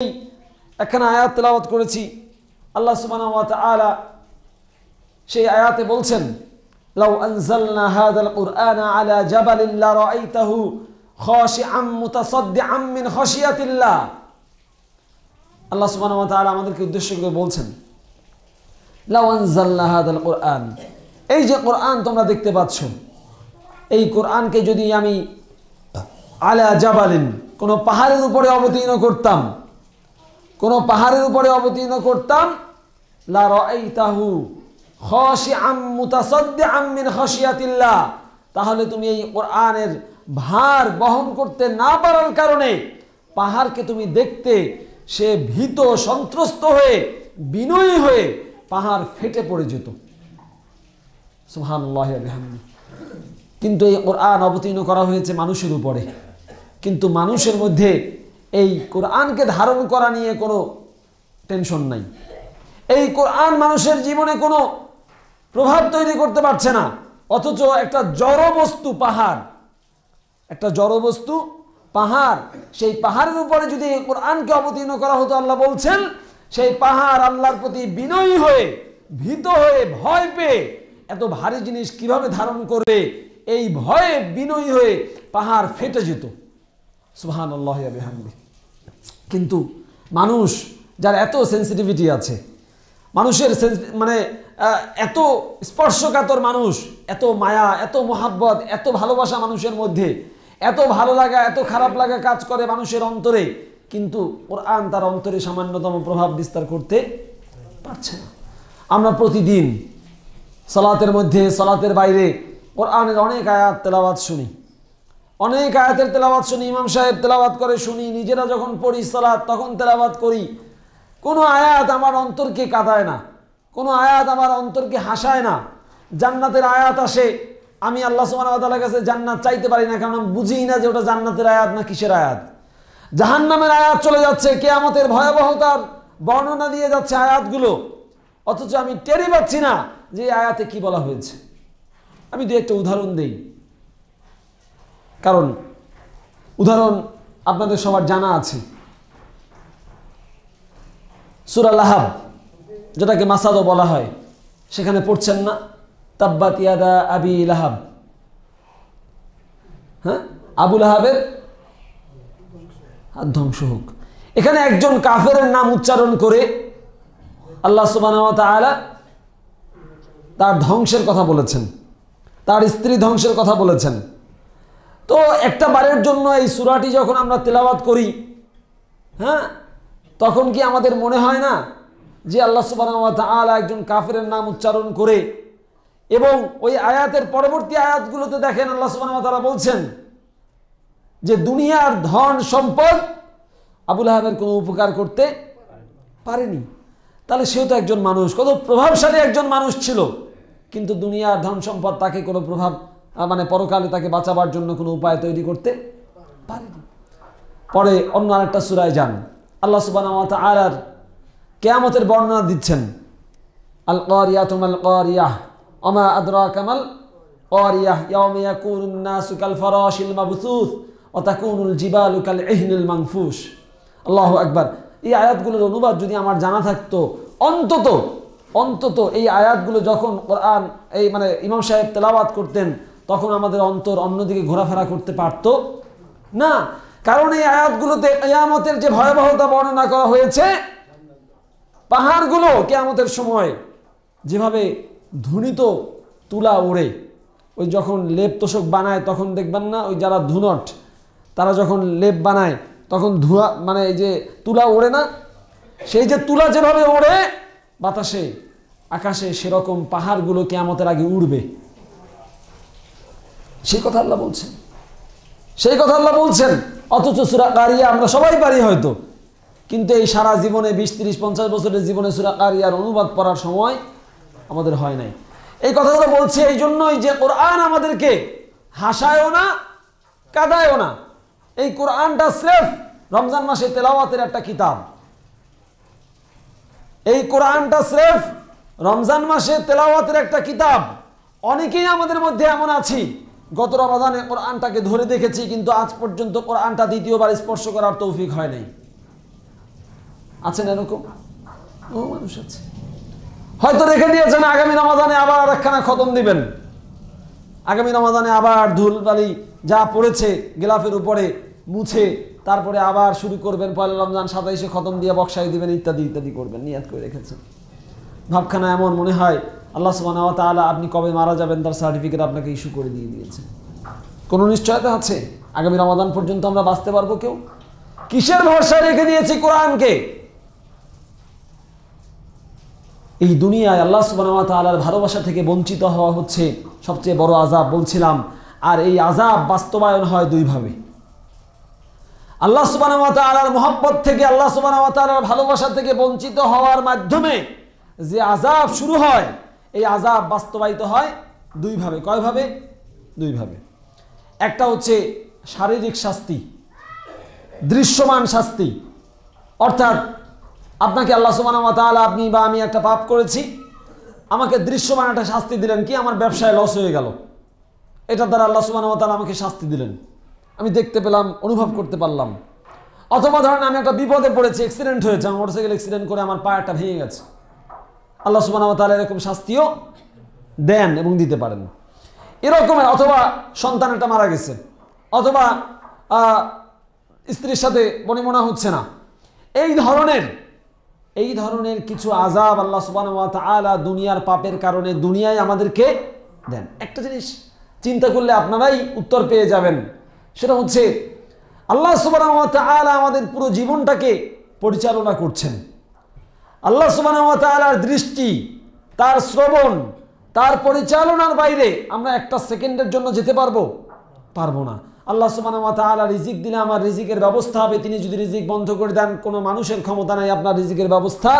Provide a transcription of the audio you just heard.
এখানে আয়াত তেলাওয়াত করেছি। আল্লাহ সুবহানাহু ওয়া তাআলা সেই আয়াতে বলছেন, লাউ আনজালনা হাযাল কুরআনা আলা জাবালিন লা রাআইতাহু খাশিআম মুতাসাদ্দিআম মিন খাশিয়াতিল্লাহ। আল্লাহ সুবহানাহু ওয়া তাআলা আমাদেরকে উদ্দেশ্য করে বলছেন, লাউ আনজালনা হাযাল কুরআন, এই যে কোরআন তোমরা দেখতে পাচ্ছ, এই কোরআনকে যদি আমি আলা জাবালিন, কোন পাহাড়ের উপরে অবতীর্ণ করতাম, কোন পাহাড়ের উপরে অবতীর্ণ করতাম, লা রাআইতাহু খাশিআম মুতাসাদ্দিআম মিন খাশিয়াতিল্লাহ, তাহলে তুমি এই কোরআনের ভার বহন করতে না পারার কারণে পাহাড়কে তুমি দেখতে সে ভীত সন্ত্রস্ত হয়ে বিনয়ী হয়ে পাহাড় ফেটে পড়ে যেত। সুবহানাল্লাহি ওয়া বিহামদিহি। কিন্তু এই কোরআন অবতীর্ণ করা হয়েছে মানুষের উপরে, কিন্তু মানুষের মধ্যে এই কোরআনকে ধারণ করা নিয়ে কোনো টেনশন নাই। এই কোরআন মানুষের জীবনে কোনো প্রভাব তৈরি করতে পারছে না, অথচ একটা জড় বস্তু পাহাড়, একটা জড় বস্তু পাহাড়, সেই পাহাড়ের উপরে যদি এই কোরআনকে অবতীর্ণ করা হতো, আল্লাহ বলছেন সেই পাহাড় আল্লাহর প্রতি বিনয়ী হয়ে ভীত হয়ে ভয় পেয়ে এত ভারী জিনিস কিভাবে ধারণ করবে, এই ভয়ে বিনয়ী হয়ে পাহাড় ফেটে যেত। সুবহানাল্লাহি ওয়া বিহামদিহি। কিন্তু মানুষ যার এত সেন্সিটিভিটি আছে, মানুষের মানে এত স্পর্শকাতর মানুষ, এত মায়া, এত মোহাব্বত, এত ভালোবাসা মানুষের মধ্যে, এত ভালো লাগা, এত খারাপ লাগা কাজ করে মানুষের অন্তরে, কিন্তু কোরআন তার অন্তরে সামান্যতম প্রভাব বিস্তার করতে পারছে না। আমরা প্রতিদিন সালাতের মধ্যে, সালাতের বাইরে কোরআনের অনেক আয়াত তেলাওয়াত শুনি, অনেক আয়াতের তেলাওয়াত শুনি, ইমাম সাহেব তেলাওয়াত করে শুনি, নিজেরা যখন পড়ি সালাত তখন তেলাওয়াত করি। কোনো আয়াত আমার অন্তরকে কাঁদায় না, কোনো আয়াত আমার অন্তরকে হাসায় না। জান্নাতের আয়াত আসে, আমি আল্লাহ সুবহানাহু ওয়া তাআলার কাছে জান্নাত চাইতে পারি না, কারণ আমি বুঝি না যে ওটা জান্নাতের আয়াত না কিসের আয়াত। জাহান্নামের আয়াত চলে যাচ্ছে, কিয়ামতের ভয়াবহতার বর্ণনা দিয়ে যাচ্ছে আয়াতগুলো, অথচ আমি টেরই পাচ্ছি না যে এই আয়াতে কি বলা হয়েছে। আমি দু একটা উদাহরণ দেই, কারণ উদাহরণ আপনাদের সবার জানা আছে। সূরা লাহাব, যেটাকে মাসাদও বলা হয়, সেখানে পড়ছেন না, তাব্বাত ইয়াদা আবি লাহাব। হ্যাঁ, আবু লাহাবের হাত ধ্বংস হোক। এখানে একজন কাফেরের নাম উচ্চারণ করে আল্লাহ সুবহানাহু ওয়া তাআলা তার ধ্বংসের কথা বলেছেন, তার স্ত্রী ধ্বংসের কথা বলেছেন। তো একটা বারের জন্য এই সূরাটি যখন আমরা তেলাওয়াত করি, হ্যাঁ, তখন কি আমাদের মনে হয় না যে আল্লাহ সুবহানাহু ওয়া তাআলা একজন কাফেরের নাম উচ্চারণ করে, এবং ওই আয়াতের পরবর্তী আয়াতগুলোতে দেখেন আল্লাহ সুবহানাহু ওয়া তাআলা বলছেন যে দুনিয়ার ধন সম্পদ আবু লাহাবের কোনো উপকার করতে পারেনি। তাহলে সেও তো একজন মানুষ, কত প্রভাবশালী একজন মানুষ ছিল, কিন্তু দুনিয়ার ধন সম্পদ তাকে কোনো প্রভাব, মানে পরকালে তাকে বাঁচাবার জন্য কোনো উপায় তৈরি করতে পারেনি। পরে অন্য আরেকটা সূরায় যান, আল্লাহ সুবহানাহু ওয়া তাআলার কিয়ামতের বর্ণনা দিচ্ছেন, আল কারিয়াতু মাল কারিয়াহ ওয়া মা আদরাকা মাল কারিয়াহ ইয়াওমা ইয়াকুনুন নাসু কাল ফারাশিল মাবসুস ওয়া তাকুনুল জিবালু কাল ইহনিল মানফুস। আল্লাহু আকবার। এই আয়াতগুলোর অনুবাদ যদি আমার জানা থাকতো, অন্তত এই আয়াতগুলো যখন কোরআন এই মানে ইমাম সাহেব তেলাওয়াত করতেন, তখন আমাদের অন্তর অন্যদিকে ঘোরাফেরা করতে পারত না। কারণ এই আয়াতগুলোতে কিয়ামতের যে ভয়াবহতা বর্ণনা করা হয়েছে, পাহাড়গুলো কিয়ামতের সময় যেভাবে ধুনিত তুলা ওড়ে, ওই যখন লেপ তোষক বানায় তখন দেখবেন না, ওই যারা ধুনট তারা যখন লেপ বানায় তখন ধোঁয়া, মানে এই যে তুলা ওড়ে না, সেই যে তুলা যেভাবে ওড়ে বাতাসে আকাশে, সেরকম পাহাড়গুলো কিয়ামতের আগে উড়বে। সেই কথা আল্লাহ বলছেন, সেই কথা আল্লাহ বলছেন। অথচ সূরা কারিয়া আমরা সবাই পারি হয়তো, কিন্তু এই সারা জীবনে 20, 30, 50 বছরের জীবনে সূরা কারিয়ার অনুবাদ পড়ার সময় আমাদের হয় নাই। এই কথাগুলো বলছি এই জন্যই যে কোরআন আমাদেরকে হাসায়ও না, কাঁদায়ও না। এই কোরআনটা স্রেফ রমজান মাসে তেলাওয়াতের একটা কিতাব। এই কোরআনটা স্রেফ রমজান মাসে তেলাওয়াতের একটা কিতাব। অনেকেই আমাদের মধ্যে এমন আছি, গত রমাদানে কোরআনটাকে ধরে দেখেছি, কিন্তু আজ পর্যন্ত কোরআনটা দ্বিতীয়বার স্পর্শ করার তৌফিক হয় নাই। আছেন এরকম? ও মানুষ আছে, হয়তো রেখে দিয়েছেন আগামী রমাদানে আবার একখানা খতম দিবেন, আগামী রমাদানে আবার ধুলবালি যা পড়েছে গিলাফের উপরে মুছে তারপরে আবার শুরু করবেন, পয়লা রমজান 27-এ খতম দিয়ে বক্সাই দিবেন, ইত্যাদি ইত্যাদি করবেন, নিয়াত করে রেখেছেন। ভাবখানা এমন মনে হয় আল্লাহ সুবহানাহু ওয়া তাআলা আপনি কবে মারা যাবেন তার সার্টিফিকেট আপনাকে ইস্যু করে দিয়ে দিয়েছে। কোনো নিশ্চয়তা আছে আগামী রমাদান পর্যন্ত আমরা বাঁচতে পারবো কেউ? কিসের ভরসায় রেখে দিয়েছি কোরআনকে? এই দুনিয়ায় আল্লাহ সুবহানাহু ওয়া তাআলার ভালোবাসা থেকে বঞ্চিত হওয়া হচ্ছে সবচেয়ে বড় আযাব বলছিলাম। আর এই আযাব বাস্তবায়ন হয় দুইভাবে। আল্লাহ সুবহানাহু ওয়া তাআলার মহব্বত থেকে, আল্লাহ সুবহানাহু ওয়া তাআলার ভালোবাসা থেকে বঞ্চিত হওয়ার মাধ্যমে যে আযাব শুরু হয়, এই আযাব বাস্তবায়িত হয় দুইভাবে। কয়ভাবে? দুইভাবে। একটা হচ্ছে শারীরিক শাস্তি, দৃশ্যমান শাস্তি, অর্থাৎ আপনাকে আল্লাহ সুবহানাহু ওয়া তাআলা, আপনি বা আমি একটা পাপ করেছি, আমাকে দৃশ্যমান একটা শাস্তি দিলেন, কি আমার ব্যবসায় লস হয়ে গেল, এটার দ্বারা আল্লাহ সুবহানাহু ওয়া তাআলা আমাকে শাস্তি দিলেন, আমি দেখতে পেলাম, অনুভব করতে পারলাম। অথবা ধরেন আমি একটা বিপদে পড়েছি, অ্যাক্সিডেন্ট হয়েছে, আমার মোটরসাইকেল অ্যাক্সিডেন্ট করে আমার পাটা ভেঙে গেছে, আল্লাহ সুবহানাহু ওয়া তাআলা এরকম শাস্তিও দেন এবং দিতে পারেন। এরকম, অথবা সন্তান একটা মারা গেছে, অথবা স্ত্রীর সাথে বনিমনা হচ্ছে না, এই ধরনের কিছু আযাব আল্লাহ সুবহানাহু ওয়া তাআলা দুনিয়ার পাপের কারণে দুনিয়ায় আমাদেরকে দেন। একটা জিনিস চিন্তা করলে আপনারাই উত্তর পেয়ে যাবেন, সেটা হচ্ছে আল্লাহ সুবহানাহু ওয়া তাআলা আমাদের পুরো জীবনটাকে পরিচালনা করছেন। আল্লাহ সুবহানাহু ওয়া তাআলার দৃষ্টি, তার শ্রবণ, তার পরিচালনার বাইরে আমরা একটা সেকেন্ডের জন্য যেতে পারবো না। আল্লাহ সুবহানাহু ওয়া তাআলা রিজিক দিলে আমার রিজিকের ব্যবস্থা হবে, তিনি যদি রিজিক বন্ধ করে দেন কোনো মানুষের ক্ষমতা নাই আপনার রিজিকের ব্যবস্থা